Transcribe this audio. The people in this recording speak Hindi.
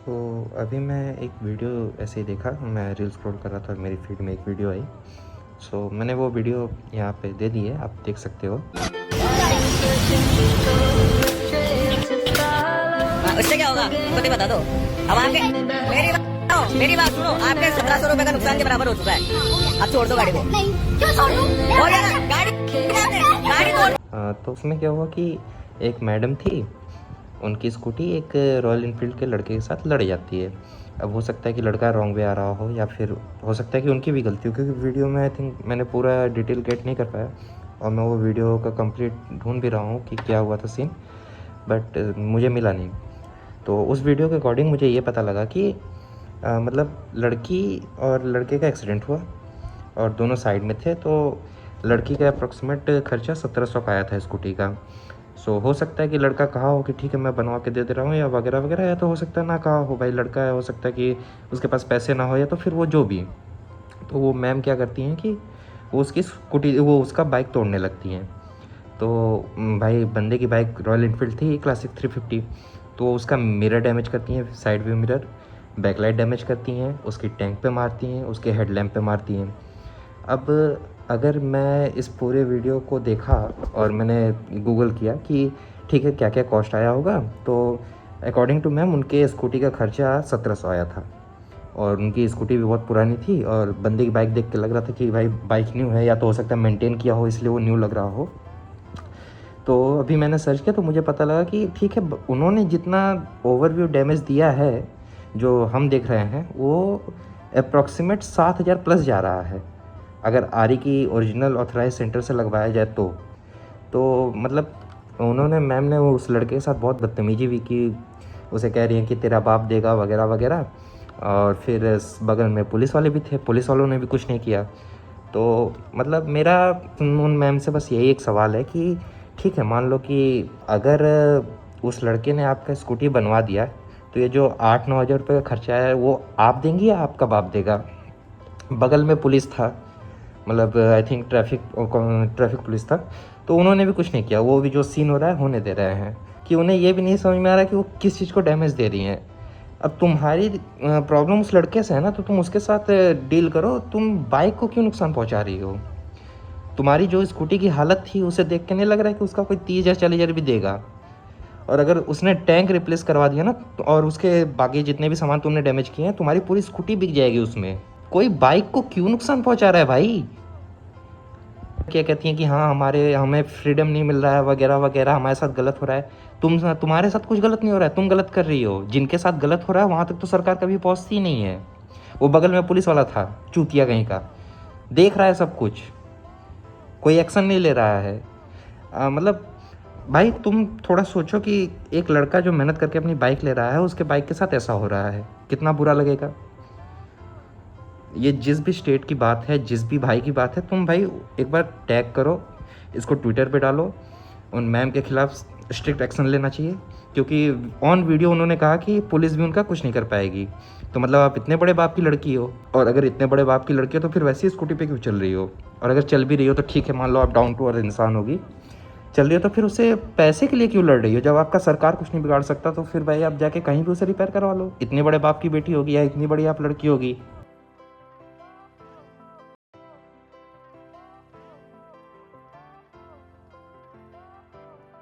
तो अभी मैं एक वीडियो ऐसे ही देखा, मैं रील स्क्रॉल कर रहा था, मेरी फीड में एक वीडियो आई। मैंने वो वीडियो यहाँ पे दे दी है, आप देख सकते हो। उससे क्या होगा खुद ही बता दो। अब आपके मेरी बात सुनो, आपके 1700 रुपए का नुकसान के बराबर हो चुका है। अब छोड़ दो गाड़ी को। नहीं क्यों छोड़ दूं? हो गया ना, गाड़ी तोड़। तो उसमें क्या हुआ कि एक मैडम थी, उनकी स्कूटी एक रॉयल इनफील्ड के लड़के के साथ लड़ जाती है। अब हो सकता है कि लड़का रॉन्ग वे आ रहा हो, या फिर हो सकता है कि उनकी भी गलती हो, क्योंकि वीडियो में आई थिंक मैंने पूरा डिटेल गेट नहीं कर पाया, और मैं वो वीडियो का कंप्लीट ढूंढ भी रहा हूँ कि क्या हुआ था सीन, बट मुझे मिला नहीं। तो उस वीडियो के अकॉर्डिंग मुझे ये पता लगा कि मतलब लड़की और लड़के का एक्सीडेंट हुआ और दोनों साइड में थे। तो लड़की का अप्रॉक्सीमेट खर्चा 1700 का आया था स्कूटी का। हो सकता है कि लड़का कहा हो कि ठीक है मैं बनवा के दे दे रहा हूँ, या वगैरह वगैरह, या तो हो सकता है ना कहा हो, भाई लड़का है, हो सकता है कि उसके पास पैसे ना हो, या तो फिर वो जो भी। तो वो मैम क्या करती हैं कि वो उसकी स्कूटी, वो उसका बाइक तोड़ने लगती हैं। तो भाई बंदे की बाइक रॉयल इनफील्ड थी क्लासिक 350। तो उसका मिरर डैमेज करती हैं, side view mirror, backlight damage करती हैं, उसकी टैंक पे मारती हैं, उसके हेडलैम्प पे मारती हैं। अब अगर मैं इस पूरे वीडियो को देखा और मैंने गूगल किया कि ठीक है क्या क्या कॉस्ट आया होगा, तो अकॉर्डिंग टू मैम उनके स्कूटी का खर्चा 1700 आया था। और उनकी स्कूटी भी बहुत पुरानी थी, और बंदे की बाइक देख के लग रहा था कि भाई बाइक न्यू है, या तो हो सकता है मेंटेन किया हो इसलिए वो न्यू लग रहा हो। तो अभी मैंने सर्च किया तो मुझे पता लगा कि ठीक है, उन्होंने जितना ओवरव्यू डैमेज दिया है जो हम देख रहे हैं, वो अप्रॉक्सीमेट 7000 प्लस जा रहा है, अगर आरी की ओरिजिनल ऑथराइज सेंटर से लगवाया जाए तो मतलब उन्होंने, मैम ने उस लड़के के साथ बहुत बदतमीजी भी की। उसे कह रही हैं कि तेरा बाप देगा वगैरह वगैरह। और फिर बगल में पुलिस वाले भी थे, पुलिस वालों ने भी कुछ नहीं किया। तो मतलब मेरा उन मैम से बस यही एक सवाल है कि ठीक है, मान लो कि अगर उस लड़के ने आपका स्कूटी बनवा दिया, तो ये जो 8-9 हज़ार रुपये का खर्चा है वो आप देंगी या आपका बाप देगा? बगल में पुलिस था, मतलब आई थिंक ट्रैफिक पुलिस था, तो उन्होंने भी कुछ नहीं किया। वो भी जो सीन हो रहा है होने दे रहे हैं, कि उन्हें ये भी नहीं समझ में आ रहा कि वो किस चीज़ को डैमेज दे रही हैं। अब तुम्हारी प्रॉब्लम उस लड़के से है ना, तो तुम उसके साथ डील करो, तुम बाइक को क्यों नुकसान पहुंचा रही हो? तुम्हारी जो स्कूटी की हालत थी उसे देख के नहीं लग रहा है कि उसका कोई 30,000-40,000 भी देगा। और अगर उसने टैंक रिप्लेस करवा दिया ना, और उसके बाकी जितने भी सामान तुमने डैमेज किए हैं, तुम्हारी पूरी स्कूटी बिक जाएगी उसमें। कोई बाइक को क्यों नुकसान पहुंचा रहा है भाई? क्या कहती हैं कि हाँ हमें फ्रीडम नहीं मिल रहा है वगैरह वगैरह, हमारे साथ गलत हो रहा है। तुम्हारे साथ कुछ गलत नहीं हो रहा है, तुम गलत कर रही हो। जिनके साथ गलत हो रहा है वहाँ तक तो सरकार कभी पहुँचती ही नहीं है। वो बगल में पुलिस वाला था, चूतिया कहीं का, देख रहा है सब कुछ, कोई एक्शन नहीं ले रहा है। मतलब भाई तुम थोड़ा सोचो कि एक लड़का जो मेहनत करके अपनी बाइक ले रहा है, उसके बाइक के साथ ऐसा हो रहा है, कितना बुरा लगेगा। ये जिस भी स्टेट की बात है, जिस भी भाई की बात है, तुम भाई एक बार टैग करो, इसको ट्विटर पे डालो। उन मैम के खिलाफ स्ट्रिक्ट एक्शन लेना चाहिए, क्योंकि ऑन वीडियो उन्होंने कहा कि पुलिस भी उनका कुछ नहीं कर पाएगी। तो मतलब आप इतने बड़े बाप की लड़की हो, और अगर इतने बड़े बाप की लड़की हो तो फिर वैसी स्कूटी पे क्यों चल रही हो? और अगर चल भी रही हो तो ठीक है, मान लो आप डाउन टू अर्थ इंसान होगी, चल रही हो, तो फिर उसे पैसे के लिए क्यों लड़ रही हो? जब आपका सरकार कुछ नहीं बिगाड़ सकता, तो फिर भाई आप जाके कहीं भी उसे रिपेयर करवा लो। इतने बड़े बाप की बेटी होगी या इतनी बड़ी आप लड़की होगी,